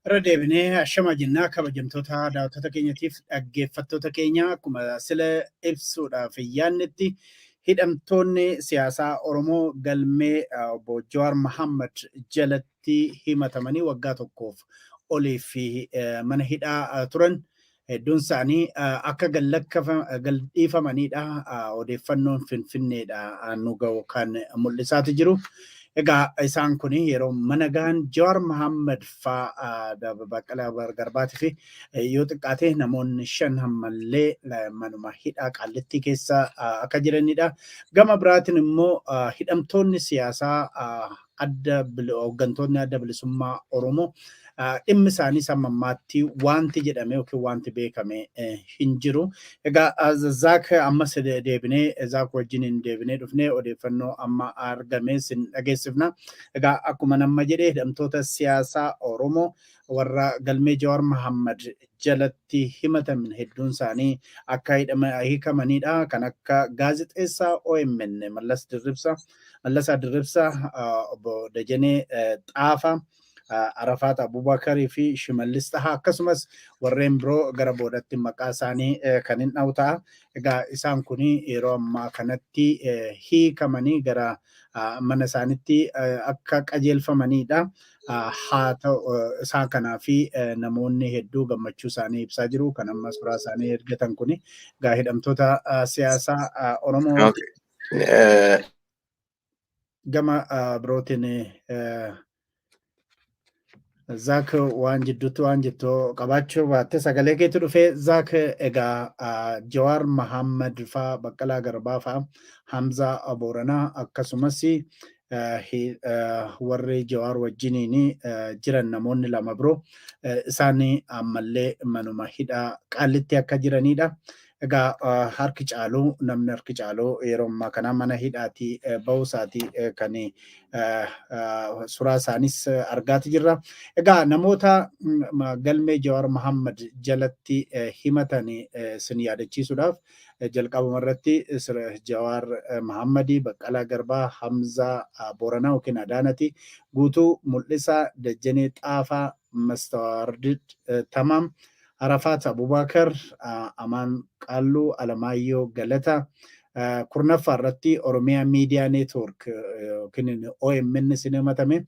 Radeebinee ashama jennaa kabajamtoota daawwattoota keenyatiif dhaggeeffattoota keenya akkuma sila ibsuudhaaf yaannetti hidhamtoonni siyaasaa Oromoo galmee obbo Jawaar Mohaammed jalatti himatamanii waggaa tokkoof oliif mana hidhaa turan hedduun isaanii akka gadhiifamanidha. Odeeffannoon Finfinneedha nu ga'u kan mul'isaatu jiru. Egaa isaan kun yeroo mana gahan Jawaar Mohaammed fa'aa Baqqalaa Garbaatii fi yoo xiqqaate namoonni 5 ammallee manuma hidhaa Qaallittii keessa akka jiranidha. Gama biraatiin immoo hidhamtoonni siyaasaa hooggantoonni adda bilisummaa Oromoo dhimmi isaanii sammammaatti wanti jedhame yookiin wanti beekame hin jiru. Egaa Zaak ammas deebinee Zaak wajjin deebinee dhufnee odeeffannoo amma argame sin dhageessifna. Egaa akkuma nama jedhee hidhamtoota siyaasaa Oromoo warra galmee Jawaar Mohaammed jalatti himataman hedduun isaanii akka hiikamanidha. Kan akka gaazexeessaa OMN Mallasaa Dirribsaa, obbo Dajanee Xaafaa, Arafaat Abubakarii fi Shimallis Tahaa akkasumas warreen biroo gara boodatti maqaa isaanii kan hin dha'u ta'a. Egaa isaan kun yeroo ammaa kanatti hiikamanii gara mana isaanitti akka qajeelfamanidha. Haa ta'u isaan kanaa fi namoonni hedduu gammachuu isaanii ibsaa jiru. Kan amma suuraa isaanii ergatan kun egaa hidhamtoota siyaasaa Oromoo gama birootiin Zaak waan jidduutti waan jettu qabaachuu baatte sagalee keetti dhufee Zaak egaa Jawaar Mohaammed fa'aa Baqqalaa Garbaa fa'aa Hamzaa Booranaa akkasumas warri Jawaar wajjiniin jiran namoonni lama biroo isaan ammallee manuma hidhaa Qaallitti akka jiranidha. Egaa namni harki caaluu yeroo ammaa kana mana hidhaatii bahuu isaatii kan suuraa isaanis argaati jirra. Egaa namoota galmee Jawaar Mohaammed jalatti himatan sin yaadachiisuudhaaf jalqabuma irratti Jawaar Mohaammed, Baqqalaa Garbaa, Hamzaa Booranaa yookiin Adaanati, Guutuu Mul'isaa, Dajanee Xaafaa, Mastawaardid Tamaam, Arafaat Abubakar, Amaan Qaalluu, Alamaayyoo Galata, kurnaffaa irratti Oromiyaa Miidiyaa Neetwoork yookiin OMN sin himatame.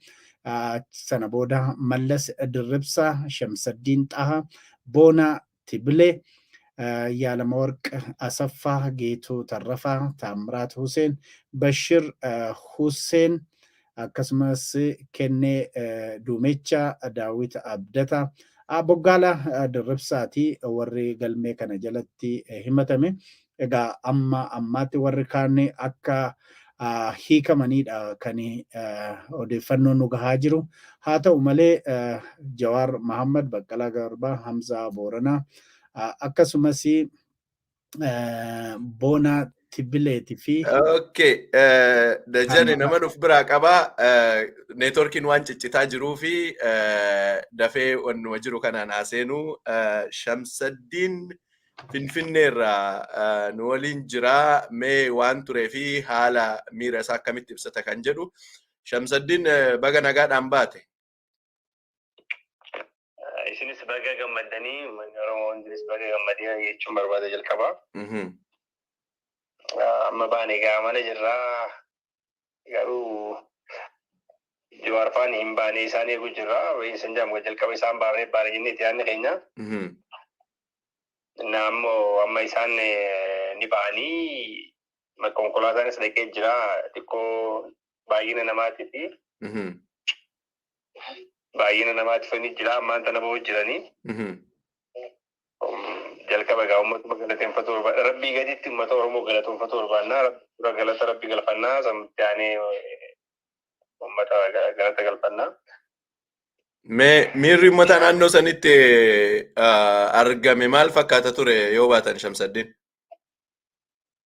Sana booda Mallas Dirribsaa, Shamsaddiin Xahaa, Boonaa Tibilee, Yaalamawarq Asaffaa, Geetuu Tarrafaa, Taamiraat Huseen, Bashir Huseen, akkasumas Kennee Duumechaa, Daawit Abdataa, Boggaala Dirribsaati warri galmee kana jalatti himatame. Egaa ammaatti warri kaan akka hiikamanidha kan odeeffannoon nu gahaa jiru. Haa ta'u malee Jawaar Mohaammed, Baqqalaa Garbaa, Hamzaa Booranaa akkasumas Boonaa Tibileetii fi Dajane nama nuuf biraa qabaa neetworkiin waan ciccitaa jiruu fi dafee wannuma jiru kanaan haaseenuu Shamsaddiin Finfinneerraa nu waliin jira. Mee waan turee fi haala miira isaa akkamitti ibsata kan jedhu. Shamsaddiin baga nagaadhaan baate. Isinis baga gammaddanii Oromoon jiris baga gammadanii jechuun barbaada jalqabaa. Amma baane egaa mana jirraa garuu Jawaar faan hin baane isaan eegu jirraa. Isin jaamga jalqaba isaan baane jennee itti yaadne keenya. Naammoo amma isaan ni ba'anii konkolaataanis dhaqee jira. Xiqqoo baay'ina namaatiif ni jira. Ammaan tana bahu jiranii. Jalqaba egaa uummata galateeffatu barbaada. Rabbii gaditti uummata Oromoo galateeffatu barbaannaa. Galata Rabbii galfannaa. Samtaanee uummata galata galfannaa. Miirri uummata naannoo sanitti argame maal fakkaata ture yoo baatan Shamsaddiin?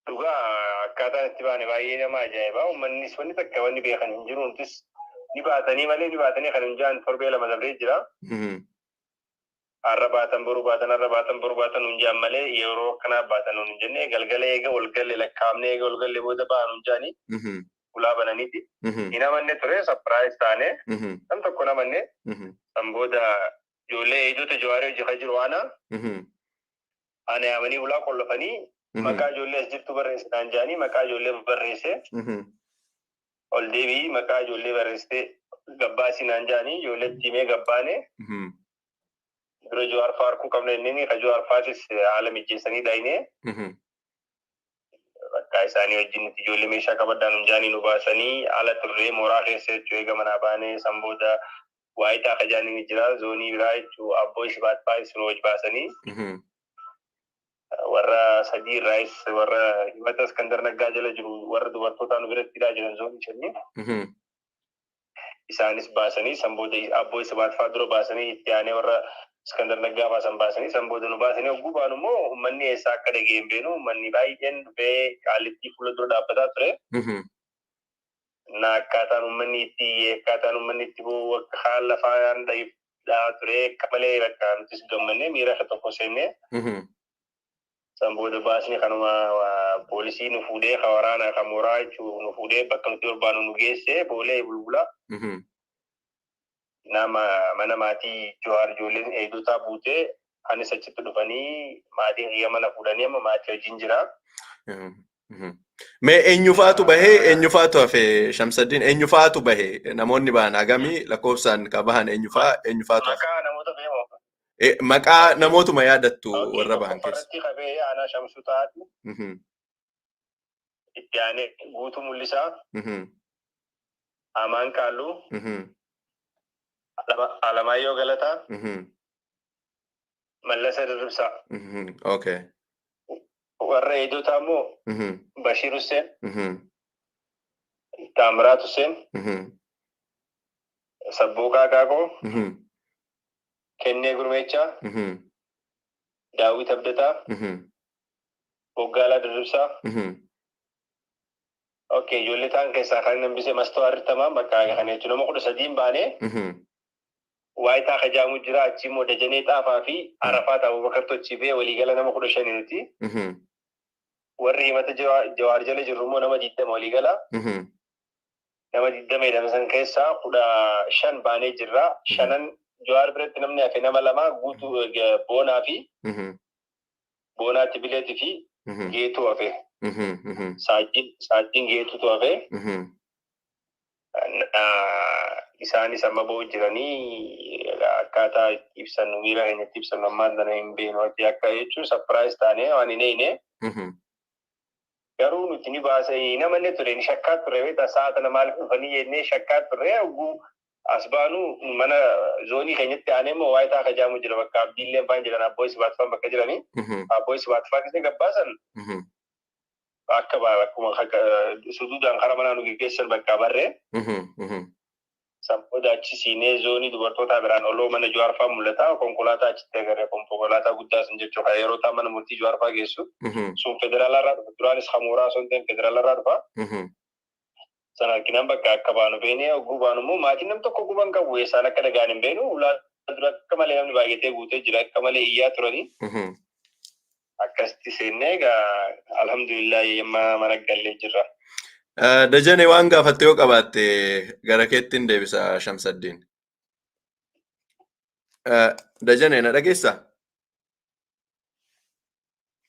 Dhugaa akkaataan itti baane baay'ee nama ajaa'ibaa. Uummannis wanni takka wanni beekan hin jiru. Nutis ni baatanii malee ni baatanii kan hin jaan torbee lama dabree jira. Har'a baatan boruu baatan hin jaan malee yeroo akkanaa baatan hin jenne galgala eega walgalle lakkaa'amne eega walgalle booda ba'an hin jaanii. Ulaa bananiiti. Hin amanne ture sapiraayis taane nam tokko namanne san booda ijoollee eegdota Jawaarii hojii jiru waana. Ani amanii ulaa qollofanii maqaa ijoollee as jirtu barreessinaan jaanii maqaa ijoollee barreesse. Ol deebii maqaa ijoollee barreessite gabbaasinaan jaanii ijoolleetti himee gabbaane. Dura Jawaar fa'aa harkuu qabna inni ka Jawaar fa'aatis haala mijeessanii daayinee. Bakka isaanii wajjin nuti ijoollee meeshaa qabadhaan hunjaanii nu baasanii ala turree mooraa keessa jechuu eega manaa baanee sanbooda waayitaa kajaanii ni jira zoonii biraa jechuu abboo ishibaat fa'aa nu wajji baasanii. Warra sadii irraayis warra himata Iskandar Naggaa jala jiru warra dubartootaa nu biratti jiran zoonii shanii. Isaanis baasanii sanbooda abboo ishibaat fa'aa dura baasanii itti aanee warra Iskandar Naggaa baasan baasanii sanbooda nu baasanii hogguu baanu immoo uummanni eessaa akka dhageen beenu uummanni baay'een dhufee qaalittii fuula dura dhaabbataa ture. Na akkaataan uummanni itti haala lafaan dhaa ture akka malee bakka nutis gammannee miira akka tokko seennee. Sanbooda baasni kanuma poolisii nu fuudhee ka waraanaa ka mooraa jechuu nu fuudhee bakka nuti barbaannu nu geesse boolee bulbula. Nama mana maatii Jawaar ijoolleen eegdotaa buutee anis achitti dhufanii maatiin kiyya mana fuudhanii amma maatii wajjin jira. Mee eenyufaatu bahee eenyufaatu hafe Shamsaddin eenyufaatu bahee namoonni bahan hagamii lakkoofsaan ka bahan eenyufaatu hafe? Maqaa namoota beekamoo. Maqaa namootuma yaadattu warra bahan keessa. Farratti qabee aanaa Shamsuu taatu. Itti aanee Guutuu Mul'isaa. Amaan Qaalluu. Alamaayyoo Galataa. Mallasa Dirribsaa. Okay. Warra eegdotaa immoo Bashiir Hussein. Taamiraat Hussein. Sabbooqaa Qaaqoo. Kennee Gurmeechaa. Daawit Abdataa. Hoggaalaa Dirribsaa. Okay, ijoollee ta'an keessaa kan nambisee mastoo harritamaan bakka kana jechuun nama 13 baanee. Waayitaa kajaamu jira achi immoo Dajanee Xaafaa fi Arafaat Abubakar Tochifee waliigala nama 15 nuti. Warri himata Jawaar jala jirru immoo nama 20 waliigala. Nama 20 jedhaman keessaa 15 baanee jirra. Shanan Jawaar biratti namni hafe nama lama Guutuu Boonaa fi Boonaatti Bileetii fi Geetuu hafe. Saajjiin Geetuutu hafe. Isaanis amma ba'uu jiranii akkaataa ibsan miira keenyatti ibsan ammaan sana hin beenu akka jechuun sapiraayis taanee waan hin eeyne. Garuu nuti ni baasa namanne ture ni shakkaa ture beektaa sa'aata namaaf dhufanii jennee shakkaa ture hogguu as baanu mana zoonii keenyatti aanee immoo waayitaa kajaamu jira bakka abdiillee faan jiran abboo isbaatfaan bakka jiranii. Abboo isbaatfaa keessatti gabbaasan. Akka akkuma suduudhaan karaa manaa nu geggeessan bakka barree. Sanbooda achi siinee zoonii dubartootaa biraan oloo mana Jawaar fa'aa mul'ata. Konkolaataa achitti agarre konkolaataa guddaa sun jechuudha. Yeroo ta'an mana murtii Jawaar fa'aa geessu. Sun federaalarraa dhufa. Duraanis hamooraa sun ta'e federaalarraa dhufa. Sana arginaan bakka akka baanu beenee hogguu baanu immoo maatiin nam tokko guban qabu eessaan akka dhagaan hin beenu. Ulaa dura akka malee namni baay'atee guutee jira. Akka malee iyyaa turanii. Akkasitti seennee egaa alhamdulillah yemma mana gallee jirra. Dajanee waan gaafatte yoo qabaatte gara keettiin deebisa Shamsaddin. Dajanee na dhageessaa?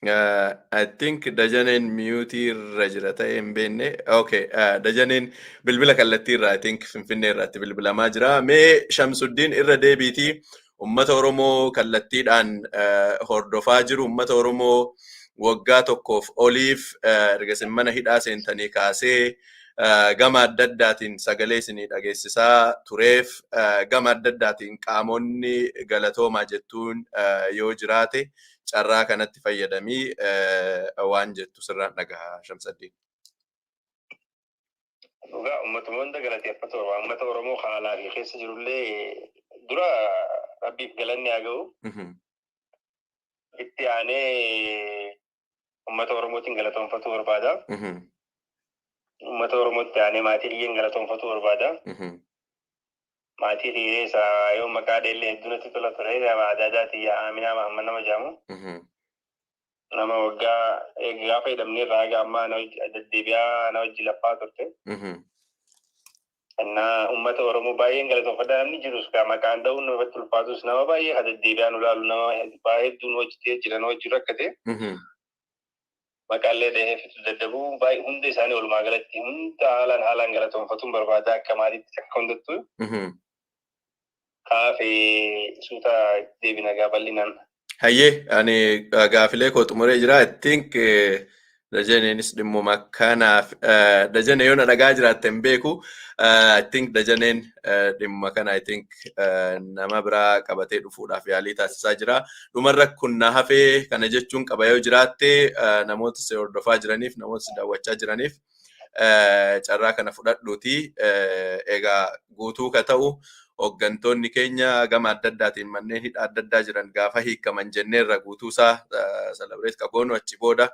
I think Dajaneen mute irra jira ta'ee hin beekne. Okay, Dajaneen bilbila kallattii irraa I think Finfinnee irratti bilbilamaa jira. Mee Shamsuddin irra deebiitii ummata Oromoo kallattiidhaan hordofaa jiru ummata Oromoo waggaa tokkoof oliif erga isin mana hidhaa seentanii kaasee gama adda addaatiin sagalee isinii dhageessisaa tureef gama adda addaatiin qaamonni galatoomaa jettuun yoo jiraate carraa kanatti fayyadamii waan jettu sirraan dhagahaa Shamsaddin. Dhugaa uummatuma hunda galateeffatu uummata Oromoo haalaa fi keessa jirullee dura Rabbiif galanni haa ga'u. Itti aanee uummata Oromootiin galatoonfatu barbaada. Uummata Oromootti aanee maatiileen galatoonfatu barbaada. Maatii hiriiree isaa yoo maqaa dheellee hedduutti tola ture nama Adaadaatii Aminaa Mahammad nama jedhamu. Nama waggaa gaafa hidhamnee irraa ammaa deddeebi'aa na wajji laffaa turte. Anna ummata Oromoo baay'een galatoofadha namni jirus qaama kaan ta'uun irratti ulfaatus nama baay'ee hada deebi'aan ulaalu nama baay'ee hedduun hojjetee jiran hojii rakkate. Maqaalee dhahee fitu daddabuu baay'ee hunda isaanii walumaa galatti hunda haalaan galatoonfatuun barbaada akka maaliitti akka hundattu. Kaafee suuta deebina bal'inaan. Hayyee ani gaafilee koo xumuree jira. I think Dajaneenis dhimmuma kanaaf Dajanee yoo na dhagaa jiraatte hin beeku. I think Dajaneen dhimma kana I think nama biraa qabatee dhufuudhaaf yaalii taasisaa jira. Dhumarra kun na hafee kana jechuun qaba yoo jiraatte namoota si hordofaa jiraniif namoota si daawwachaa jiraniif carraa kana fudhadhuuti. Egaa guutuu ka ta'u hooggantoonni keenya gama adda addaatiin manneen hidhaa adda addaa jiran gaafa hiikaman jenneerra guutuusaa celebrate qaboonu achi booda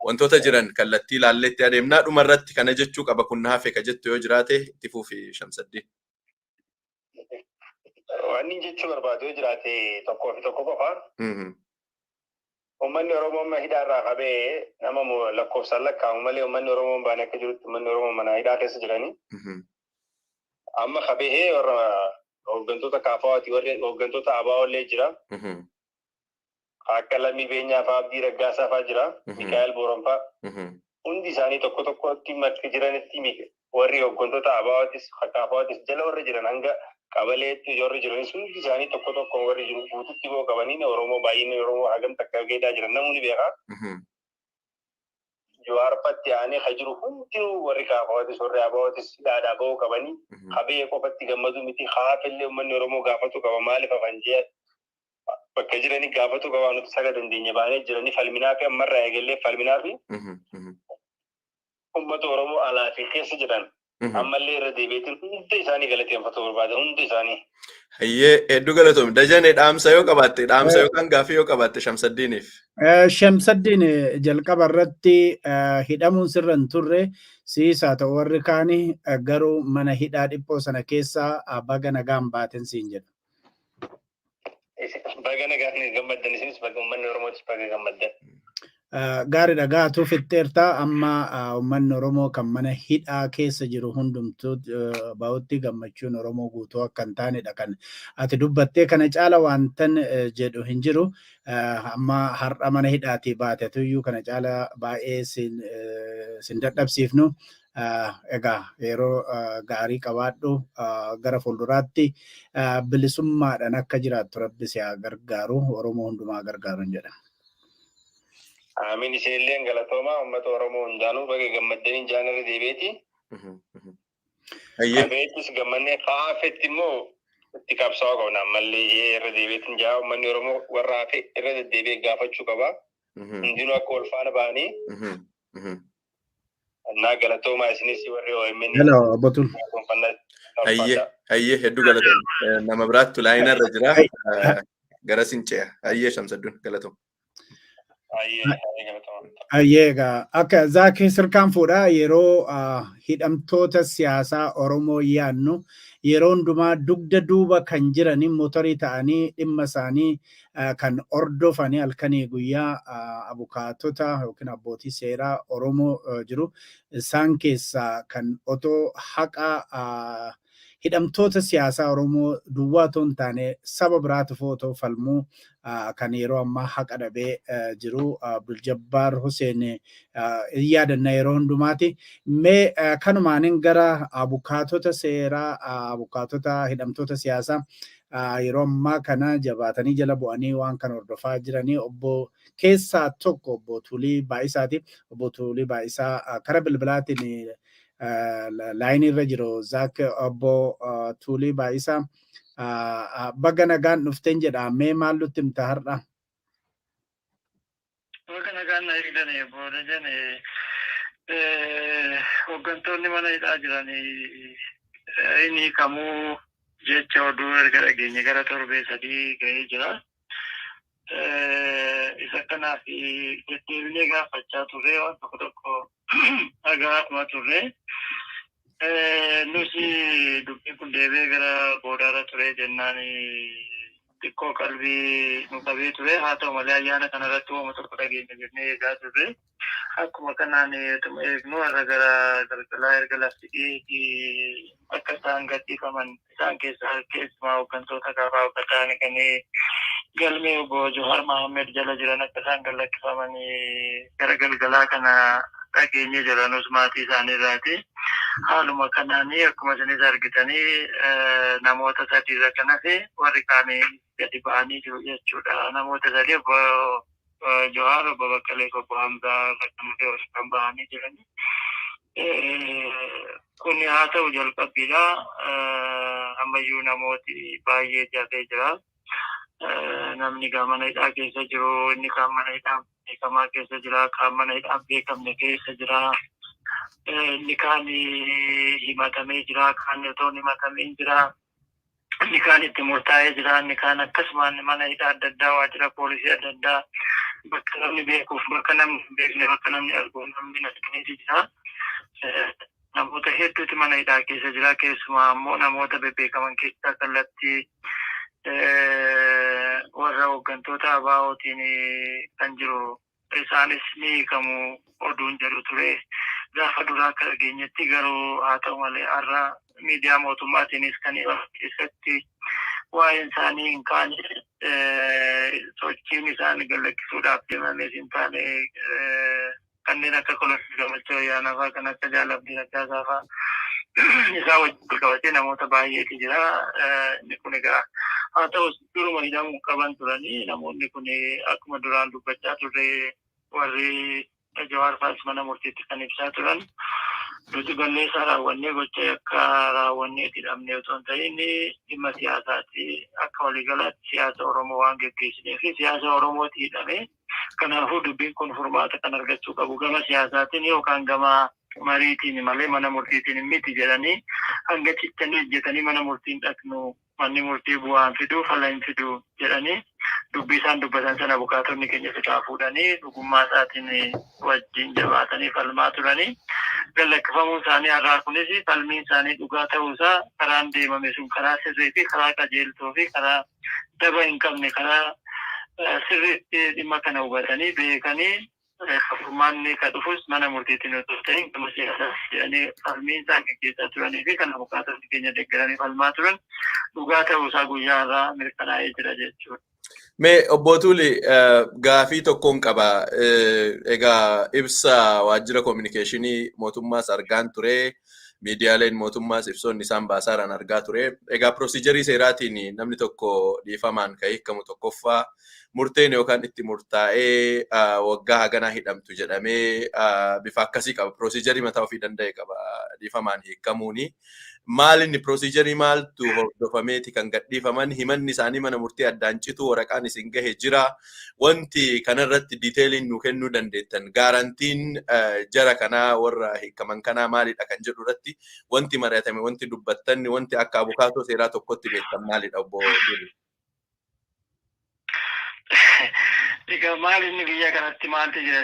wantoota jiran kallattii ilaalleetti adeemnaa dhumarratti kana jechuu qaba kun hafe ka jettu yoo jiraate itti fufi Shamsaddin. Wanni jechuu barbaadu yoo jiraate tokko qofa. Uummanni Oromoo amma hidhaarraa qabee nama lakkoofsaan lakkaa'amu malee uummanni Oromoo baane akka jirutti uummanni Oromoo mana hidhaa keessa jiranii. Amma qabee warra hooggantoota kaafaawati warri hooggantoota abaa'ollee jira. Akka Lammii Beenyaa fa'aa Abdii Raggaasaa fa'aa jira. Mikaa'el Booranfaa. Hundi isaanii tokkotti makka jiranitti warri hooggantoota abaa'otis kaafaawwatis jala warri jiran hanga qabaleetti warri jiranis hundi isaanii tokko warri jiru guututti boo qabanii Oromoo baay'inni Oromoo hagam takka geedaa jiran namni beekaa. Jawaarfatti aanee hajiru hundinuu warri kaafaawwatis warri abaa'otis hidhaadhaa ba'uu qabanii qabee qofatti gammadu miti haafillee uummanni Oromoo gaafatu qaba maaliif afaan jee bakka jiranii gaafatu qaba nuti saga dandeenya baanee jiranii falminaa fi ammarraa eegallee falminaa fi uummata Oromoo alaa fi keessa jiran ammallee irra deebiitiin hunda isaanii galateeffatu barbaada hunda isaanii. Hayyee hedduu galatoom Dajanee dhaamsa yoo qabaatte dhaamsa yookaan gaafii yoo qabaatte Shamsaddiiniif. Shamsaddiin jalqaba irratti hidhamuun sirra hin turre siisaa ta'u warri kaanii garuu mana hidhaa dhiphoo sana keessaa baga nagaan baaten siin jedha. Baga nagaan gammaddan isinis baga uummanni Oromootis baga gammaddan. Gaariidha gaatu fixxeerta amma uummanni Oromoo kan mana hidhaa keessa jiru hundumtuu bahutti gammachuun Oromoo guutuu akka hin taanedha kan ati dubbattee kana caala wantan jedhu hin jiru amma har'a mana hidhaatii baatetuyyuu kana caala baay'ee sin dadhabsiifnu egaa yeroo gaarii qabaadhu gara fuulduraatti bilisummaadhaan akka jiraattu Rabbi si haa gargaaru Oromoo hundumaa gargaaruun jedha. Amin isinillee galatooma uummata Oromoo hundaanuu baga gammaddanii jaanarra deebi'eeti. Abeetis gammannee haafetti immoo itti qabsaa'uu qabna ammallee irra deebi'eetiin jaa uummanni Oromoo warra hafe irra deddeebi'ee gaafachuu qaba. Hundinuu akka wal faana ba'anii. Annaa galatoomaa isinis warri OMN. Hello Batul. Hayyee hedduu galatooma nama biraattu laayinarra jira gara since'a hayyee Shamsadduun galatooma. Egaa akka zaakii sirkaan fuudhaa yeroo hidhamtoota siyaasaa Oromoo yaannu yeroo hundumaa dugda duuba kan jiranii motorii ta'anii dhimma isaanii kan ordofanii halkanii guyyaa abukaatota yookiin abbootii seeraa Oromoo jiru isaan keessaa kan otoo haqa hidhamtoota siyaasaa Oromoo duwwaa otoo hin taane saba biraatiif otoo falmuu kan yeroo ammaa haqa dhabee jiru Abdul-Jabbaar Hussein yaadannaa yeroo hundumaati. Mee kanumaaniin gara abukaatota seeraa abukaatota hidhamtoota siyaasaa yeroo ammaa kana jabaatanii jala bu'anii waan kana hordofaa jiranii obbo keessaa tokko obbo Tuulii Baa'isaati. Obbo Tuulii Baa'isaa karaa bilbilaatiin laayinii irra jiru zaak obbo Tuulii Baa'isaa baga nagaan dhufteen jedha mee maal nutti himta har'a? Baga nagaan na eegdanii booda jenne hooggantoonni mana hidhaa jiranii inni kamuu jecha oduu erga dhageenye gara torbee 3 ga'ee jira. Isa kanaaf deddeebilee gaafachaa turre waan tokko dhagaa'aa turre. Nuti dubbii kun deebee gara boodaarra ture jennaan xiqqoo qalbii nu qabee ture haa ta'u malee ayyaana kanarratti waan tokko dhageenya jennee eegaa turre akkuma kanaan eegnu irra gara galgalaa erga lafti dhiyeetii akka isaan gadhiifaman isaan keessumaa hooggantoota kaafaa akka ta'an kan galmee obbo Johaar Mahammed jala jiran akka isaan gadhiifaman gara galgalaa kana dhageenye jiranus maatii isaanii irraati. Haaluma kanaan akkuma isinis argitanii namoota sadii irra kanas warri kaanii gadi ba'anii jiru jechuudha. Namoota sadii obbo Johaar, obbo Baqqalee, obbo Hamzaa kan ba'anii jirani. Kun haa ta'u jalqabbiidha. Ammayyuu namooti baay'ee jafee jira. Namni mana hidhaa keessa jiru, inni kaan mana hidhaa beekamaa keessa jira, kaan mana hidhaa beekamne keessa jira. Inni kaan himatamee jira, kaan otoo himatamee jira. Inni kaan itti murtaa'ee jira, inni kaan akkasumaan mana hidhaa adda addaa, waajjira poolisii adda addaa bakka namni beekuuf, bakka namni hin beekne, bakka namni arguu namni naqaneeti jira. Namoota hedduutu mana hidhaa keessa jira. Keessumaa ammoo namoota bebbeekaman keessaa kallattii warra hooggantoota ABO'tiin kan jiru. Isaanis ni hiikamu oduun jedhu ture. Gaafa duraa akka dhageenyetti garuu haa ta'u malee har'a miidiyaa mootummaatiinis kan keessatti waa'een isaanii hin kaane sochiin isaan gallakkisuudhaaf deemames hin taane kanneen akka Koloneel Gammachuu Ayyaanaa fa'aa kan akka Jaalabdii Raggaasaa fa'aa isaa wajjin qabatee namoota baay'eetu jira. Inni kun egaa haa ta'u duruma hidhamuu qaban turanii namoonni kun akkuma duraan dubbachaa turre warri Jawaar fa'aas mana murtiitti kan ibsaa turan. Nuti balleessaa raawwannee gocha akka raawwannee hidhamnee otoo hin ta'in dhimma siyaasaati. Akka waliigalaatti siyaasa Oromoo waan geggeessinee fi siyaasa Oromooti hidhamee. Kanaafuu dubbiin kun furmaata kan argachuu qabu gama siyaasaatiin yookaan gama mariitiin malee mana murtiitiin miti jedhanii hanga cittanii hojjetanii mana murtiin dhaqnu manni murtii bu'aan fiduu fala hin fiduu jedhanii dubbii isaan dubbatan sana bukaatonni keenya fixaa fuudhanii dhugummaa isaatiin wajjin jabaatanii falmaa turanii gallakkifamuun isaanii har'aa kunis falmiin isaanii dhugaa ta'uusaa karaan deemame sun karaa sirrii fi karaa qajeeltoo fi karaa daba hin qabne karaa sirriitti dhimma kana hubatanii beekanii furmaanni ka dhufus mana murtiitiin otoo ta'in gama siyaasaas jedhanii falmiin isaan gaggeessaa turanii fi kan bukaatonni keenya deeggaranii falmaa turan dhugaa ta'uusaa guyyaa irraa mirkanaa'ee jira jechuudha. Mee obbo Tuuli gaafii tokkoon qaba. Egaa ibsa waajjira koominikeeshinii mootummaas argaan ture. Miidiyaaleen mootummaas ibsoonni isaan baasaaraan argaa ture. Egaa piroozijarii seeraatiin namni tokko dhiifamaan kan hiikamu tokkoffaa murteen yookaan itti murtaa'ee waggaa haganaa hidhamtu jedhamee bifa akkasii qaba. Piroozijarii mataa ofii danda'e qaba dhiifamaan hiikamuuni. Maal inni piroozijarii maaltu hordofameeti kan gadhiifaman himanni isaanii mana murtii addaan citu waraqaan isin gahe jira. Wanti kanarratti diiteeliin nu kennuu dandeettan gaarantiin jara kanaa warra hiikaman kanaa maalidha kan jedhu irratti wanti mari'atame wanti dubbattanni wanti akka abukaatoo seeraa tokkotti beektan maalidha obbo Tuuli? Egaa maal inni biyya kanatti maaltu jira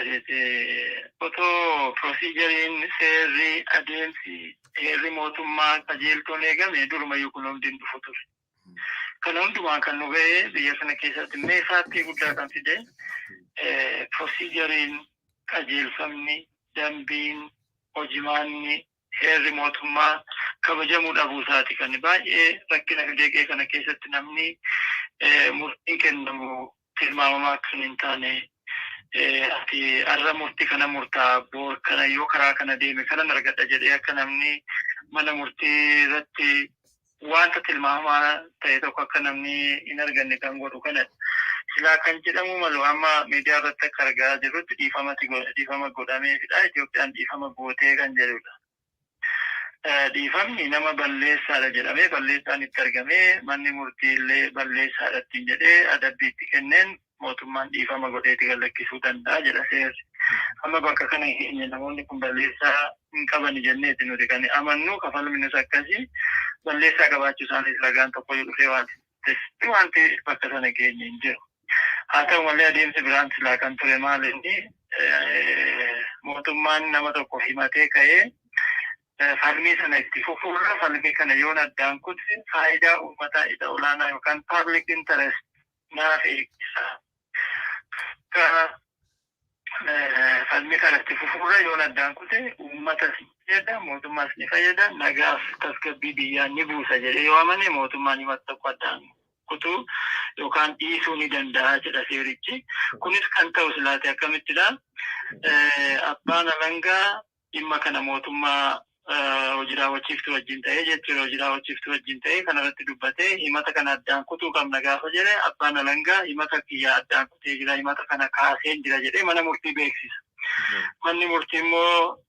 otoo pirooziijariin seerri adeemsi heerri mootummaa qajeeltoon eegame durumayyuu kun hundi dhufu ture. Kana hundumaa kan nu ga'e biyya kana keessatti meeshaalee guddaa kan fide pirooziijariin qajeelfamni dambiin hojimaanni heerri mootummaa kabajamuu dhabuu isaati kan baay'ee rakkina fideeqee kana keessatti namni murtiin kennamu tilmaamamaa kan hin taane ati har'a murtii kana murtaa boor kana yoo karaa kana deeme kanan argadha jedhee akka namni mana murtii irratti wanta tilmaamamaa ta'e tokko akka namni hin arganne kan godhu kana silaa kan jedhamu malu amma miidiyaa irratti akka argaa jirrutti dhiifama godhameefidha. Itoophiyaan dhiifama gootee kan jedhudha. Dhiifamni nama balleessaadha jedhamee balleessaan itti argamee manni murtii illee balleessaadhattiin jedhee adabbiitti kenneen mootummaan dhiifama godheeti gallakkisuu danda'a jedha seerri. Amma bakka kana hin namoonni kun balleessaa hin qaban jenneeti nuti kan amannu kafalminus akkasii balleessaa qabaachuu isaaniis ragaan tokko dhufee wanti bakka sana geenye hin jiru. Haa ta'u malee adeemsi biraan silaa kan ture maal inni mootummaan nama tokko himatee ka'ee falmii sana itti fufuurra falmii kana yoon addaan kutse faayidaa uummataa isa olaanaa yookaan public interest naaf eeggisa. falmi kanatti fufuura yoo addaan kute uummata fayyada mootummaas ni fayyada nagaaf tasgabbii biyyaan ni buusa jedhee yoo amane mootummaan himata tokko addaan kutuu yookaan dhiisuu ni danda'a jedha seerichi. Kunis kan ta'u silaate akkamittidha? Abbaan alangaa dhimma kana mootummaa hojii raawwachiiftuu wajjin ta'ee jechuudha. Hojii raawwachiiftuu wajjin ta'ee kanarratti dubbatee himata kana addaan kutuu qabna gaafa jedhe abbaan alangaa himata kiyya addaan kutee jira himata kana kaaseen jira jedhee mana murtii beeksisa. Manni murtii immoo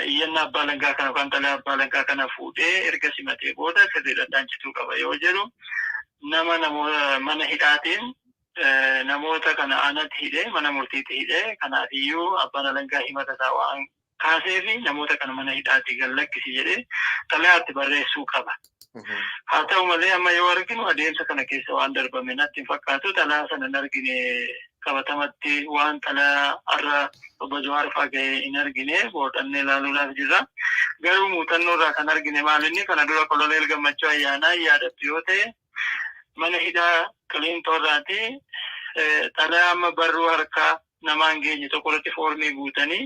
iyyannaa abbaa alangaa kana yookaan xalayaa abbaa alangaa kana fuudhee erga simatee booda sirriidhaan addaancituu qaba yoo jedhu mana hidhaatiin namoota kana anatti hidhee mana murtiitti hidhee kanaafiyyuu abbaan alangaa himata isaa waan kaasee fi namoota kana mana hidhaatti gallakkisi jedhee xalayaatti barreessuu qaba. Haa ta'u malee amma yoo arginu adeemsa kana keessa waan darbame natti hin fakkaatu xalayaa sana hin argine qabatamatti waan xalayaa har'a obbo Jawaar fa'aa ga'ee hin argine boodannee ilaaluudhaaf jirra. Garuu muuxannoo irraa kan argine maalinni kana dura koloneel Gammachuu Ayyaanaa yaadattu yoo ta'e mana hidhaa Qiliinxoo irraati xalayaa amma barruu harkaa namaan geenye tokko irratti foormii guutanii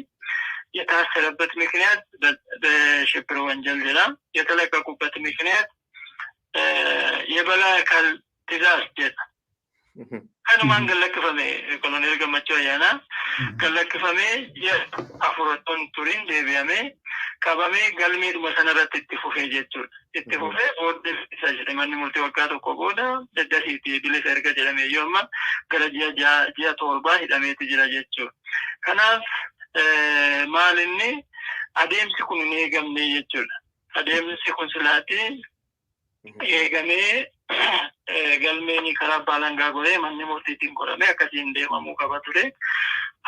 የታሰረበት ምክንያት በሽብር ወንጀል ሌላ የተለቀቁበት ምክንያት የበላይ አካል ትእዛዝ ጀት ከነማን ገለክፈሜ ኮሎኔል ገመቹ አያና ገለክፈሜ የአፍሮቶን ቱሪን ዴቢያሜ ቀበሜ ገልሜድ መሰነረት ትፉፌ ጀቹ ትፉፌ ቦርድ ሲሳጅ ማን ሙልቲ ወቃቶ ቆቦዳ ደደሲቲ ቢለስ erga jedhame yooma gara ji'a torba hidhamee jira jechuudha. Kanaaf maalinni adeemsi kun hin eegamne jechuudha. Adeemsi kun silaati eegamee galmeen karaa abbaa alangaa godhee manni murtiitiin godhamee akkasiin deemamuu qaba ture.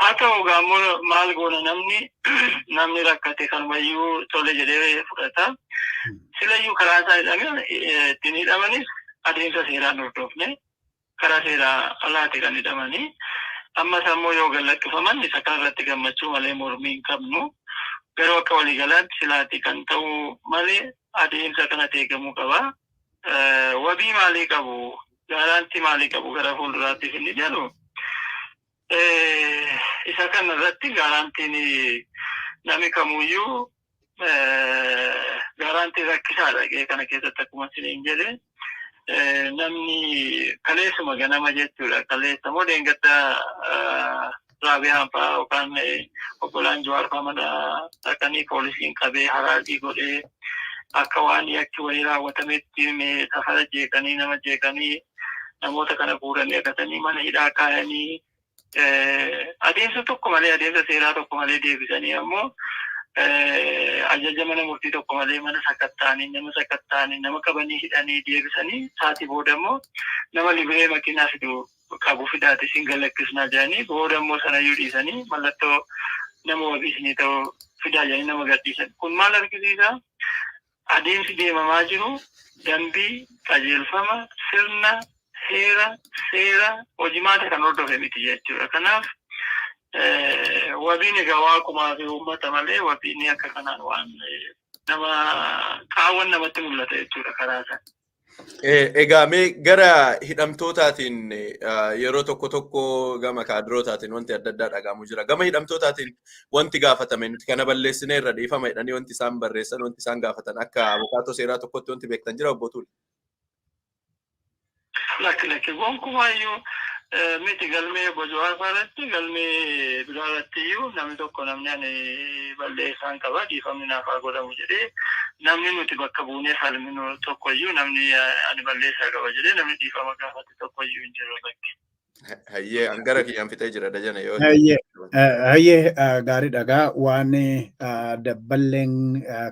Haa ta'u gaammoo maal goona namni rakkate kanumayyuu tole jedhee fudhata. Silayyuu karaa isaa hidhamee ittiin hidhamanis adeemsa seeraan hordofne karaa seeraa alaati kan hidhamanii. Ammas ammoo yoo gallakkifaman isa kanarratti gammachuu malee mormii hin qabnu. Garuu akka waliigalaatti silaati kan ta'u malee adeemsa kanatti eegamuu qaba. Wabii maalii qabu? Gaaraantii maalii qabu gara fuulduraattiif inni jedhu? Isa kanarratti gaaraantiin namni kamuyyuu gaaraantii rakkisaadha kana keessatti akkuma isiniin jedhe. Namni kaleessuma ganama jechuudha. Kaleessa moo deengata Raabiyaan fa'aa yookaan obbolaan Jawaar fa'aa mana dhaqanii poolisiin qabee haraajii godhee akka waan yakki wayii raawwatametti safara jeeqanii nama jeeqanii namoota kana fuudhanii akkasanii mana hidhaa kaayanii adeemsa tokko malee adeemsa seeraa tokko malee deebisanii ammoo ajaja mana murtii tokko malee mana sakattaanii nama qabanii hidhanii deebisanii saatii booda immoo nama libiree makiinaa fidu qabu fidaate siin galakkisnaa jedhanii booda immoo sanayyuu dhiisanii mallattoo nama wabiisanii ta'uu fidaa jedhanii nama gadhiisan. Kun maal argisiisa? Adeemsi deemamaa jiru dambii qajeelfama sirna seera hojimaata kan hordofe miti jechuudha. Kanaaf wabiin egaa waaqumaa fi uummata malee wabiin akka kanaan waan nama qaawwan namatti mul'ata jechuudha karaa sana. Egaa mee gara hidhamtootaatiin yeroo tokko gama kaadirotaatiin wanti adda addaa dhagahamu jira. Gama hidhamtootaatiin wanti gaafatame nuti kana balleessinee irra dhiifama jedhanii wanti isaan barreessan wanti isaan gaafatan akka abukaatoo seeraa tokkotti wanti beektan jira obbo Tuuli? Lakki gonkumaayyuu miti galmee obbo Jawaar fa'aarratti galmee biraarratti iyyuu namni tokko namni ani balleessaan qaba dhiifamni naaf haa godhamu jedhee namni nuti bakka buunee falminu tokko iyyuu namni ani balleessaa qaba jedhee namni dhiifama gaafate tokko iyyuu hin jiru bakki. Hayyee angara kiyyaan fixee jira dajana yoo. Hayyee gaarii dhagaa waan dabballeen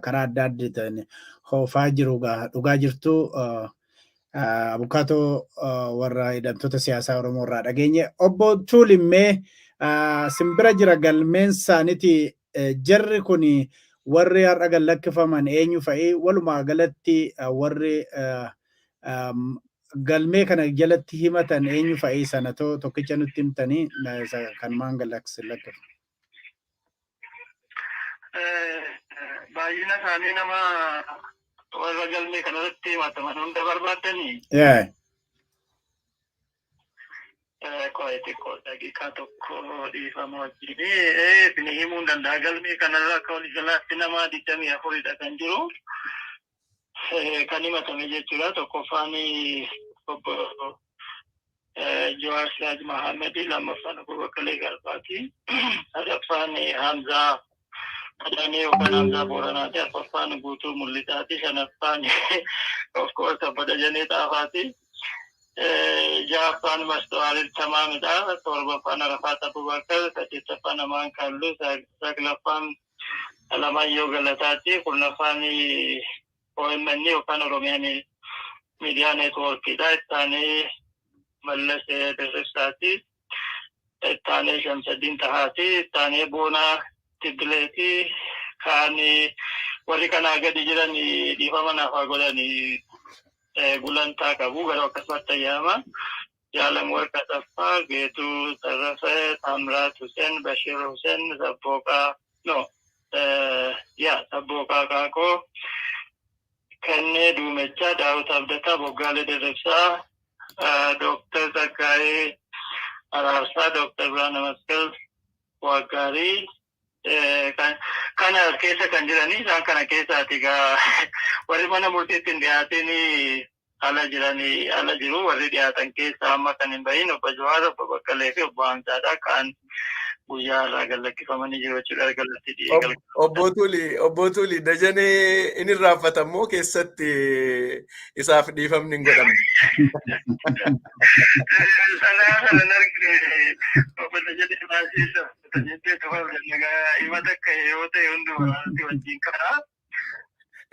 karaa adda addaatiin hoofaa jiru dhugaa jirtu. Abukaatoo warra hidhamtoota siyaasaa Oromoo irraa dhageenye. Obbo Tuulimmee simbira jira galmeen isaaniiti jarri kun warri har'a gallakkifaman eenyu fa'i walumaa galatti warri galmee kana jalatti himatan eenyu fa'i sana tokkicha nutti himtanii kan maan gallakkifaman. Baay'ina isaanii nama warra galmee kanarratti himataman hunda barbaadanii. xiqqoo daqiiqaa tokko dhiifama wajjin bini himuun danda'a galmee kanarraa akka walii galaatti nama 24dha kan jiru kan himatame jechuudha tokkoffaan obbo Jawaar Siyaad Mahammed lammaffaan obbo Baqqalee Garbaati sadaffaan Hamzaa Adanii yookaan Hamzaa Booranaati afuraffaan Guutuu Mul'itaati shanaffaan of course Obbo Dajanee Xaafaati Jaffaan Mastawaalil Tamaamidha torbaffaan Arafaat Abubakar saddeettaffaan Amaan Kalluu saglaffaan Alamayyoo Galataati kurnaffaan OMN yookaan Oromiyaan Miidiyaa Neetwoorkiidha ittaanee Mallas Dirribsaati ittaanee Shamsaddiin Tahaati ittaanee Boonaa Tibbileeti kaan warri kanaa gadi jiran dhiifama naafaa godhanii gulantaa qabu gara akkasumatti ayyaama Jaalam Warqa Taffaa Geetuu Sarrafee Tamraat Huseen Bashir Huseen Sabbooqaa Sabbooqaa Qaaqoo Kennee Duumechaa Daawit Abdataa Boggaalee Dirribsaa Dr. Zakkaayee Araarsaa Dr. Birhaana Masqal Waggaarii kana keessa kan jiranii isaan kana keessaati egaa warri mana murtiitti hin dhiyaatin ala jiru warri dhiyaatan keessa amma kan hin bahin obbo Jawaar obbo Baqqalee fi obbo Hamzaadha kan guyyaa irraa gallakkifamanii jiru jechuudha galatti Obbo Tuli Dajanee inni irraanfatammoo keessatti isaaf dhiifamni hin godhamne. Sana argine obbo Dajanee baasiisa jettee to'atu himata akka yoo ta'e hundumaa wajjin karaa.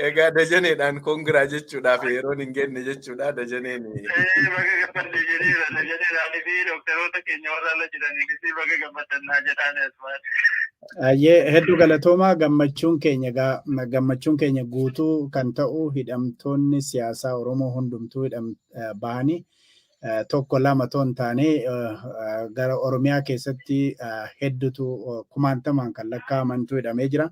Egaa Dajaneedhaan kongiraa jechuudhaaf yeroon hin genne jechuudha Dajaneen. Baga gammadde jedheera Dajaneedhaan fi dooktaroota keenya warra ala jiranii baga gammadannaa jedhaan hedduu galatoomaa gammachuun keenya guutuu kan ta'u hidhamtoonni siyaasaa Oromoo hundumtuu bahanii tokko lama toon taane gara Oromiyaa keessatti hedduutu kumaantamaan kan lakkaa'amantu hidhamee jira.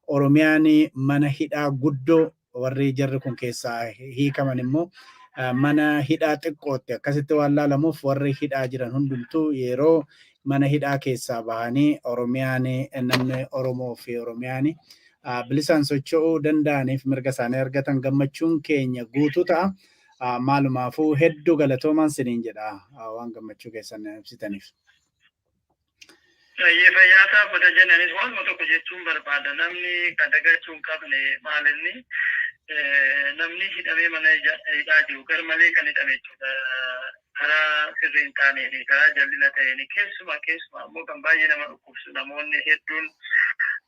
Oromiyaan mana hidhaa guddoo warri jarri kun keessaa hiikaman immoo mana hidhaa xiqqootti akkasitti waan laalamuuf warri hidhaa jiran hundumtuu yeroo mana hidhaa keessaa bahanii Oromiyaan namni Oromoo fi Oromiyaan bilisaan socho'uu danda'aniif mirga isaanii argatan gammachuun keenya guutuu ta'a. Maalumaafuu hedduu galatoomaan siniin jedha waan gammachuu keessan ibsitaniif. Fayyaasaa bota jennanis waanuma tokko jechuun barbaada namni kan dagachuun qabne maalinni namni hidhamee mana hidhaa jiru garmalee kan hidhame jechuudha karaa sirrii hin taaneen karaa jallina ta'een keessumaa ammoo kan baay'ee nama dhukkubsu namoonni hedduun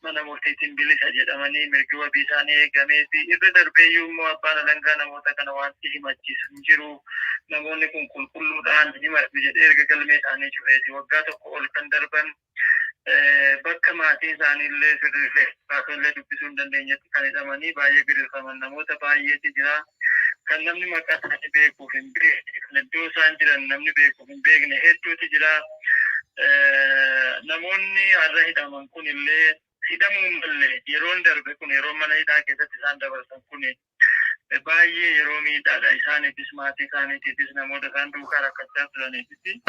mana murtiitiin bilisa jedhamanii mirgi wabii isaanii eegamee fi irra darbeeyyuu immoo abbaan alangaa namoota kana wanti himachiisu hin jiru namoonni kun qulqulluudhaan himatu jedhee erga galmee isaanii cufeeti waggaa tokko ol kan darban bakka maatiin isaaniillee sirriilee baasollee dubbisuu hin dandeenyetti kan hidhamanii baay'ee giriirfaman namoota baay'eeti jira kan namni maqaa isaanii beekuuf hin beekne kan iddoo isaan jiran namni beekuuf hin beekne hedduuti jira namoonni har'a hidhaman kun illee hidhamuun malee yeroon darbe kun yeroo mana hidhaa keessatti isaan dabarsan kun baay'ee yeroo miidhaadha isaaniifis maatii isaaniitiifis namoota isaan duukaa rakkachaa turaniifis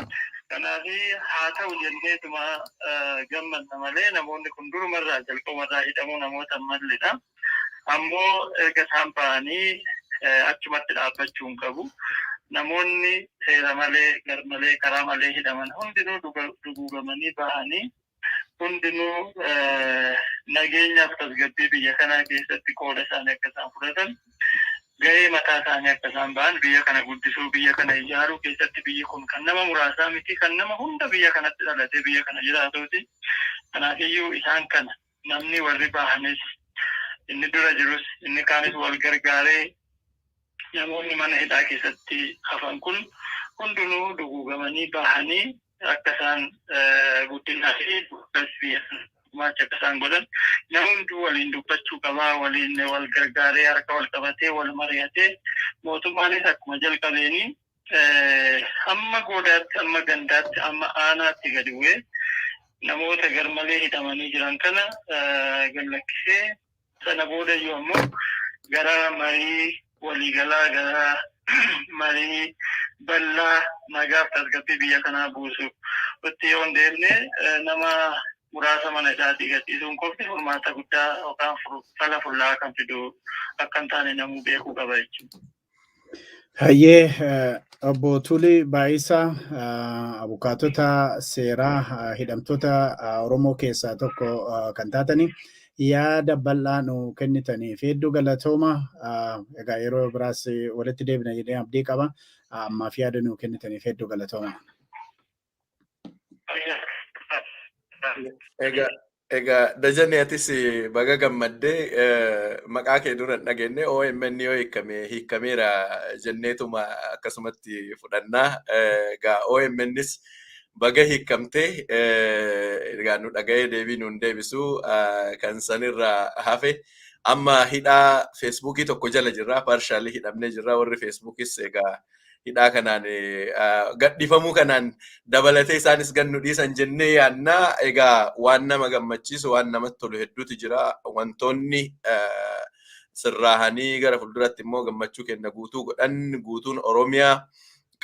kanaaf haa ta'u jenneetuma gammadna malee namoonni kun durumarraa jalqabumarraa hidhamuu namoota malleedha ammoo erga isaan ba'anii achumatti dhaabbachuu hin qabu namoonni seera malee garmalee karaa malee hidhaman hundinuu duguugamanii ba'anii hundinuu nageenyaaf tasgabbii biyya kanaa keessatti qooda isaanii akka isaan fudhatan gahee mataa isaanii akka isaan ba'an biyya kana guddisuu biyya kana ijaaruu keessatti biyyi kun kan nama muraasaa miti kan nama hunda biyya kanatti dhalatee biyya kana jiraatuuti kanaafiyyuu isaan kana namni warri bahanis inni dura jirus inni kaanis wal gargaaree namoonni mana hidhaa keessatti hafan kun hundinuu duguugamanii bahanii akka isaan guddinaa fi maacha akka isaan godhan namni hunduu waliin dubbachuu qabaa waliin wal gargaaree harka wal qabatee wal mari'atee mootummaanis akkuma jalqabeeni hamma goodaatti hamma gandaatti hamma aanaatti gadi bu'ee namoota garmalee hidhamanii jiran kana gallakkisee sana boodayyuu ammoo gara marii waliigalaa gara marii bal'aa nagaaf tasgabbii biyya kanaa buusuuf itti yoo hin deemne nama muraasa mana isaatii gadhiisuun qofti furmaata guddaa yookaan fala fullaa kan fidu akka hin taane namuu beekuu qaba jechuudha. Hayyee obbo Tulii Baayisaa abukaatota seeraa hidhamtoota Oromoo keessaa tokko kan taatanii yaada bal'aa nu kennitaniif hedduu galatooma. Egaa yeroo biraas walitti deebina jedhee abdii qaba. Ammaaf yaada nu kennitaniif hedduu galatooma. Egaa Dajanee atis baga gammaddee maqaa kee dura dhageenye OMN yoo hiikameera jenneetuma akkasumatti fudhannaa. Egaa OMNs baga hiikamtee egaa nu dhaga'ee deebii nuun deebisu kan sanirraa hafe amma hidhaa feesbuukii tokko jala jirra. Parshaalii hidhamnee jirra. Warri feesbuukis egaa hidhaa kanaan gadhiifamuu kanaan dabalatee isaanis gannu dhiisan jennee yaannaa. Egaa waan nama gammachiisu waan namatti tolu hedduutu jira. Wantoonni sirraahanii gara fuulduratti immoo gammachuu kenna guutuu godhan guutuun Oromiyaa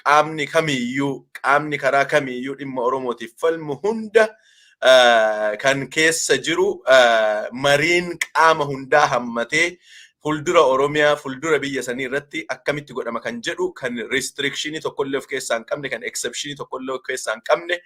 qaamni kamiyyuu qaamni karaa kamiyyuu dhimma Oromootiif falmu hunda kan keessa jiru mariin qaama hundaa hammatee fuuldura Oromiyaa fuuldura biyya sanii irratti akkamitti godhama kan jedhu kan restrictionii tokkollee of keessaa hin qabne kan exceptionii tokkollee of keessaa hin qabne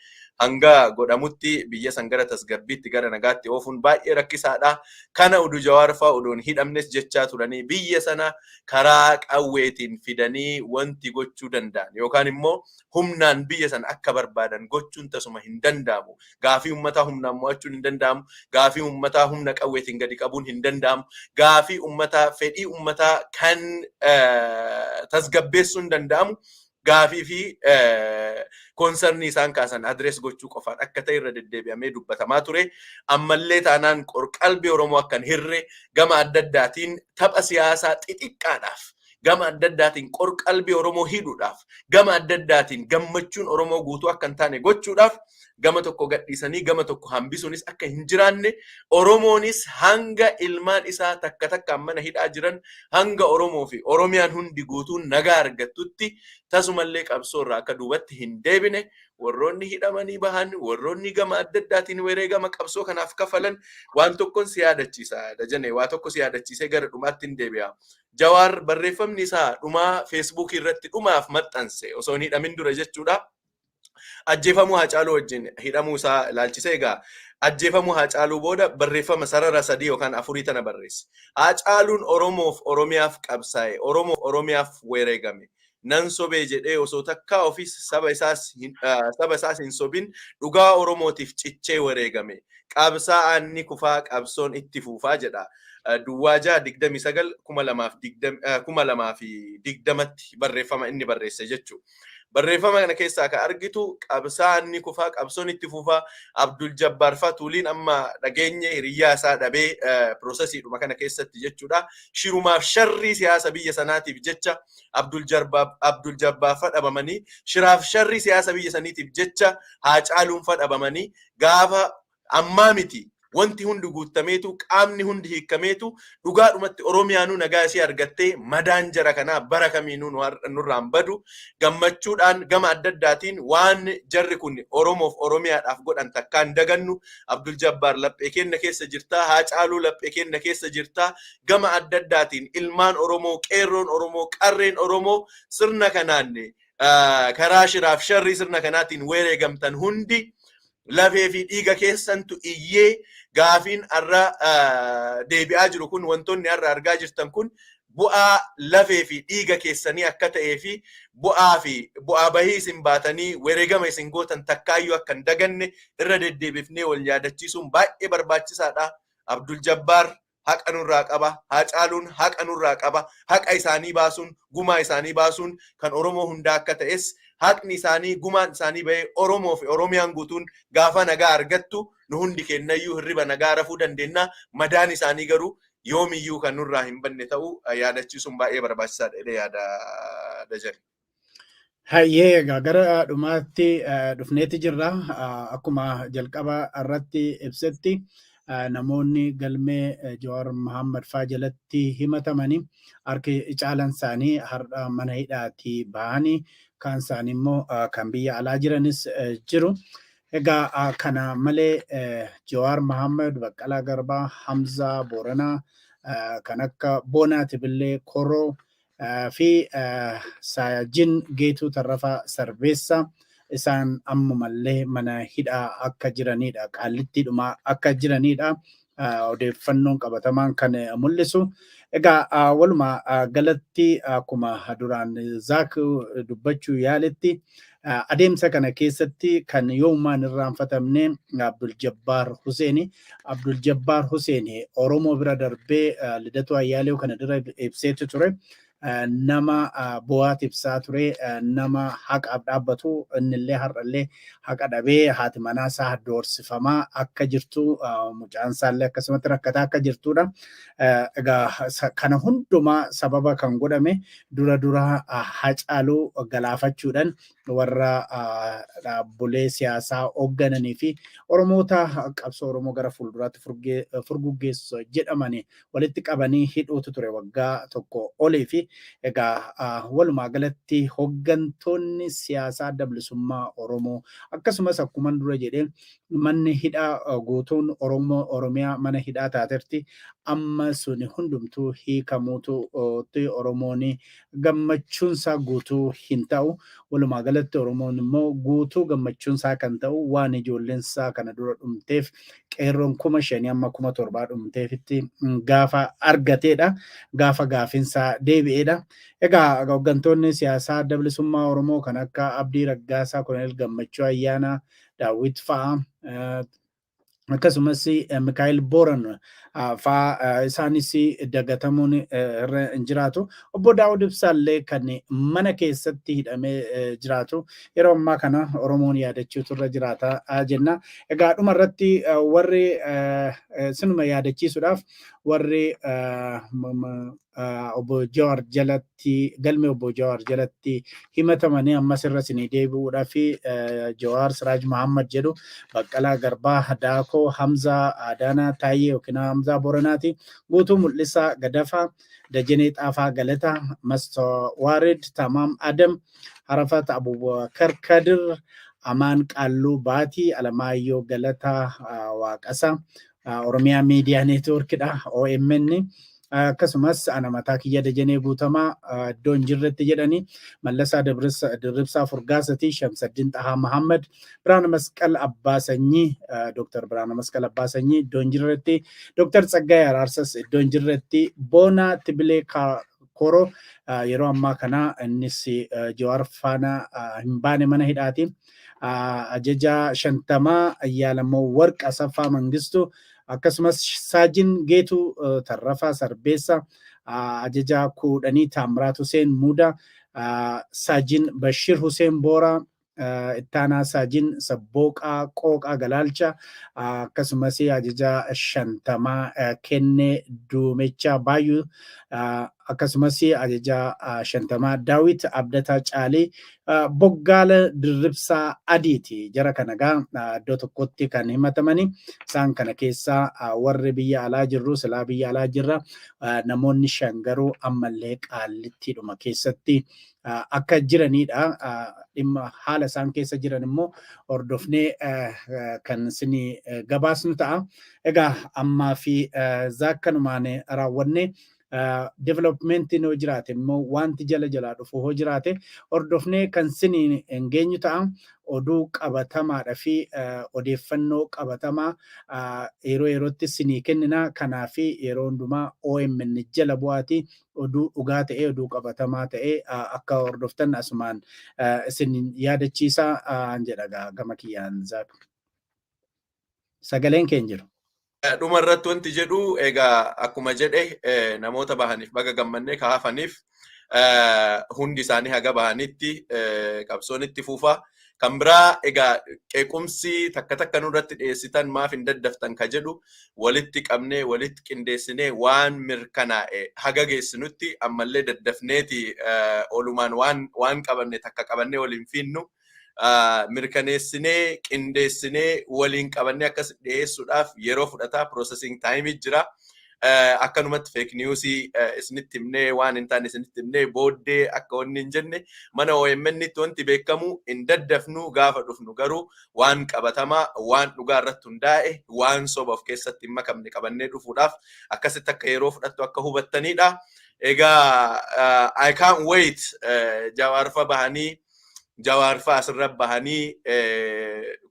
hanga godhamutti biyya san gara tasgabbiitti gara nagaatti oofuun baay'ee rakkisaadha. Kana udu Jawaar fa'aa odoon hidhamnes jechaa turanii biyya sana karaa qawweetiin fidanii wanti gochuu danda'an yookaan immoo humnaan biyya san akka barbaadan gochuun tasuma hin danda'amu. Gaafii uummataa humnaan mo'achuun hin danda'amu. Gaafii uummataa humna qawweetiin gadi qabuun hin danda'amu. Gaafii uummataa fedhii uummataa kan tasgabbeessuu hin danda'amu. Gaafii fi konsarni isaan kaasan adrees gochuu qofaan akka ta'e irra deddeebi'amee dubbatamaa ture. Ammallee taanaan qorqalbii Oromoo akkan hirre gama adda addaatiin tapha siyaasaa xixiqqaadhaaf gama adda addaatiin qorqalbii Oromoo hidhuudhaaf gama adda addaatiin gammachuun Oromoo guutuu akka hin taane gochuudhaaf gama tokko gadhiisanii gama tokko hambisuunis akka hin jiraanne Oromoonis hanga ilmaan isaa takka takkaan mana hidhaa jiran hanga Oromoo fi Oromiyaan hundi guutuun nagaa argattutti tasumallee qabsoo irraa akka duubatti hin deebine warroonni hidhamanii bahan warroonni gama adda addaatiin wareegama qabsoo kanaaf kafalan waan tokkoon si yaadachiisa. Dajanee waa tokko si yaadachiisee gara dhumaatti hin deebi'a. Jawaar barreeffamni isaa dhumaa feesbuukii irratti dhumaaf maxxanse osoo hin hidhamin dura jechuudha. Ajjeefamuu Haacaaluu wajjin hidhamuu isaa ilaalchisee egaa ajjeefamuu Haacaaluu booda barreeffama sarara 3 yookaan 4 tana barreesse. Haacaaluun Oromoof Oromiyaaf qabsaa'e, Oromoof Oromiyaaf wareegame. Nan sobee jedhee osoo takkaa ofis saba isaas hin sobin dhugaa Oromootiif cichee wareegame. Qabsaa'aan ni kufaa qabsoon itti fufaa jedha. Duwwaa 6/29/2020tti barreeffama inni barreesse jechuudha. Barreeffama kana keessaa ka argitu qabsaa'aan ni kufaa qabsoon itti fufaa. Abdul Jabbaar Tuuliin amma dhageenye hiriyyaa isaa dhabee piroosesiidhuma kana keessatti jechuudha. Shirumaaf sharrii siyaasa biyya sanaatiif jecha Abdul Jabbaar dhabamanii shiraaf sharrii siyaasa biyya saniitiif jecha Haacaaluun dhabamanii gaafa ammaa miti. Wanti hundi guutameetu qaamni hundi hiikameetu dhugaadhumatti Oromiyaanuu nagaa isii argattee madaan jara kanaa bara kamiinuu nurraan badu gammachuudhaan gama adda addaatiin waan jarri kun Oromoof Oromiyaadhaaf godhan takkaan dagannu. Abdul Jabbaar laphee keenya keessa jirtaa, Haacaaluu laphee keenya keessa jirtaa. Gama adda addaatiin ilmaan Oromoo, qeerroon Oromoo, qarreen Oromoo sirna kanaan karaa shiraaf sharrii sirna kanaatiin wareegamtan hundi lafee fi dhiiga keessantu iyyee gaafiin har'a deebi'aa jiru kun wantoonni har'a argaa jirtan kun bu'aa lafee fi dhiiga keessanii akka ta'ee fi bu'aa bahii isin baatanii wareegama isin gootan takkaayyuu akka hin daganne irra deddeebifnee wal yaadachiisuun baay'ee barbaachisaadha. Abdul Jabbaar haqa nurraa qaba. Haacaaluun haqa nurraa qaba. Haqa isaanii baasuun gumaa isaanii baasuun kan Oromoo hundaa akka ta'es haqni isaanii gumaan isaanii bahee Oromoo fi Oromiyaan guutuun gaafa nagaa argattu nu hundi kennayyuu hirriba nagaa rafuu dandeenya. Madaan isaanii garuu yoomiyyuu kan nurraa hin banne ta'uu yaadachiisuun baay'ee barbaachisaadha jedhee yaada Dajanee. Hayyee egaa gara dhumaatti dhufneeti jirra. Akkuma jalqaba irratti ibsetti namoonni galmee Jawaar Mohaammed faa jalatti himatamanii harki caalan isaanii har'a mana hidhaatti bahanii kaan isaanii immoo kan biyya alaa jiranis jiru. Egaa kana malee Jawaar Mohaammed, Baqqalaa Garbaa, Hamzaa Booranaa, kan akka Boonaa Tibillee Koroo fi Saajin Geetuu Tarrafaa Sarbeessaa isaan ammumallee mana hidhaa akka jiranidha. Qaallittiidhuma akka jiranidha. Odeeffannoon qabatamaan kan mul'isu. Egaa walumaa galatti akkuma duraan Zaak dubbachuu yaaletti adeemsa kana keessatti kan yoomaan irraanfatamne Abdul Jabbaar Huseeni. Abdul Jabbaar Huseeni Oromoo bira darbee Lidatu Ayyaaleew kana dura ibseetu ture. Nama bu'aat ibsaa ture, nama haqaaf dhaabbatu, innillee har'allee haqa dhabee haati manaasaa doorsifamaa akka jirtu, mucaansaallee akkasumatti rakkataa akka jirtudha. Egaa kana hundumaa sababa kan godhame dura Hacaaluu galaafachuudhaan warra dhaabbilee siyaasaa hooggananii fi Oromoota qabsoo Oromoo gara fuulduraatti furguggeessu jedhamanii walitti qabanii hidhuutu ture waggaa tokko olii fi egaa walumaa galatti hooggantoonni siyaasaa adda bilisummaa Oromoo akkasumas akkuma dura jedhee manni hidhaa guutuun Oromiyaa mana hidhaa taateerti. Amma suni hundumtuu hiikamuutu Oromoon gammachuunsaa guutuu hin ta'u. Walumaa galatti Oromoon immoo guutuu gammachuunsaa kan ta'u waan ijoolleensaa kana dura dhumteef qeerroon 5,000 amma 7,000 dhumteefitti gaafa argateedha. Gaafa gaafinsaa deebi'eedha. Egaa hooggantoonni siyaasaa adda bilisummaa Oromoo kan akka Abdii Raggaasaa, Koloneel Gammachuu Ayyaanaa, Daawit fa'aa akkasumas Mikaa'el Booran fa'aa isaanis dagatamuun irra hin jiraatu. Obbo Daawud Ibsaallee kan mana keessatti hidhamee jiraatu. Yeroo ammaa kana Oromoon yaadachuutu irra jiraata jenna. Egaa dhuma irratti warri sinuma yaadachiisuudhaaf warri obbo Jawaar jalatti galmee obbo Jawaar jalatti himatamanii ammas irra isinii deebi'uudhaaf Jawaar Siraaj Mohaammed jedhu, Baqqalaa Garbaa, Daakoo, Hamzaa Adaanaa Taayyee yookiin Hamzaa Booranaati, Guutuu Mul'isaa Gadafaa, Dajanee Xaafaa Galataa, Mastawaarid Tamaam Adam, Arafat Abubakar Kadir, Amaan Qaalluu Baatii, Alamaayyoo Galataa Waaqasaa, Oromiyaa Miidiyaa Neetwoorkidha OMN. Akkasumas ana mataa kiyya Dajanee Guutamaa iddoo hin jirretti jedhanii Mallasaa Dirribsaa Furgaasatii, Shamsaddin Xahaa Mahammad, Biraana Masqal Abbaa Sanyii, Dr. Biraana Masqal Abbaa Sanyii iddoo hin jirretti, Dr. Tsaggaayee Araarsas iddoo hin jirretti, Boonaa Tibilee Koroo yeroo ammaa kana innis Jawaar faana hin baane mana hidhaati. Ajajaa 50 Ayyaalamoo Warq Asaffaa Mangistuu, akkasumas Saajin Geetuu Tarrafaa Sarbeessaa, ajajaa 10 Taamiraat Huseen Muudaa, Saajin Bashir Huseen Booraa, ittaanaa Saajin Sabbooqaa Qooqaa Galaalcha, akkasumas ajajaa 50 Kennee Duumechaa Baayuu, akkasumas ajajaa 50 Daawit Abdataa Caalii, Boggaala Dirribsaa Adiiti. Jara kana iddoo tokkotti kan himatamanii isaan kana keessaa warri biyya alaa jirru silaa biyya alaa jirra. Namoonni 5 garuu ammallee qaallittiidhuma keessatti akka jiranidha. Dhimma haala isaan keessa jiran immoo hordofnee kan isinii gabaasnu ta'a. Egaa ammaa fi zaakkanumaan raawwanne developmentiin hoo jiraate immoo wanti jalaa dhufu hoo jiraate hordofnee kan isinii hin geenyu ta'a. Oduu qabatamaadha fi odeeffannoo qabatamaa yeroo yerootti isinii kennina. Kanaaf yeroo hundumaa OMN jala bu'aati oduu dhugaa ta'ee oduu qabatamaa ta'ee akka hordoftan asumaan isin yaadachiisaa jedha gama kiyyaan Zaak. Sagaleen keenya jiru. Dhuma irratti wanti jedhu egaa akkuma jedhe namoota bahaniif baga gammannee kaafaniif hundi isaanii haga bahanitti qabsoon itti fufa. Kan biraa egaa qeequmsi takka nurratti dhiyeessitan maaf hin daddaftan ka jedhu walitti qabnee walitti qindeessinee waan mirkanaa'e haga geessinutti ammallee daddafneeti olumaan waan qabanne takka qabannee waliin fiinnu mirkaneessinee qindeessinee waliin qabannee akkas dhiyeessuudhaaf yeroo fudhataa processing time jira. akkanumatti fake newsii isinitti himnee waan hin taane isinitti himnee booddee akka wanni hin jenne mana OMN itti wanti beekamu hin daddafnu gaafa dhufnu garuu waan qabatamaa waan dhugaa irratti hundaa'e waan soba of keessatti hin makamne qabannee dhufuudhaaf akkasitti akka yeroo fudhattu akka hubattanidha. Egaa I can't wait Jawaarfa bahanii Jawaarfa asirra bahanii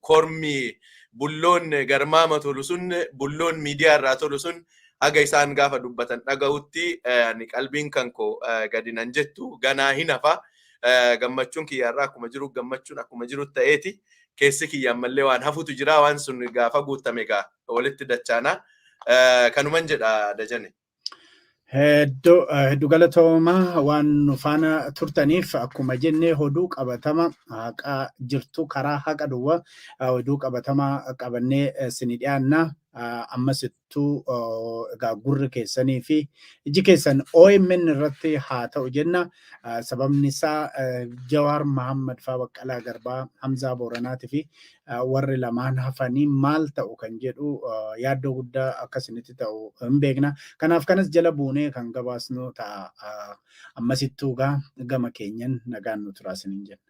kormi bulloon garmaama tolu sun bulloon miidiyaa irraa tolu sun haga isaan gaafa dubbatan dhaga'utti ani qalbiin kan koo gadi nan jettu ganaa hin hafa gammachuun kiyyaarraa akkuma jiru gammachuun akkuma jiru ta'eeti keessi kiyyaan mallee waan hafutu jira waan sun gaafa guutame gaa walitti dachaana kanuman jedha Dajane. Hedduu galatoomaa waan nufaana turtaniif akkuma jennee oduu qabatama haqa jirtu karaa haqa duwwa oduu qabatama qabannee isinii dhiyaanna ammasittuu egaa gurri keessanii fi iji keessan OMN irratti haa ta'u jenna. Sababni isaa Jawaar Mohammad faa Baqqalaa Garbaa Hamzaa Booranaatii fi warri lamaan hafanii maal ta'u kan jedhu yaaddoo guddaa akkasinitti ta'u hin beekna. Kanaaf kanas jala buunee kan gabaasnu ta'a ammasittuu gama keenyan nagaan nu turaasiniin jenna.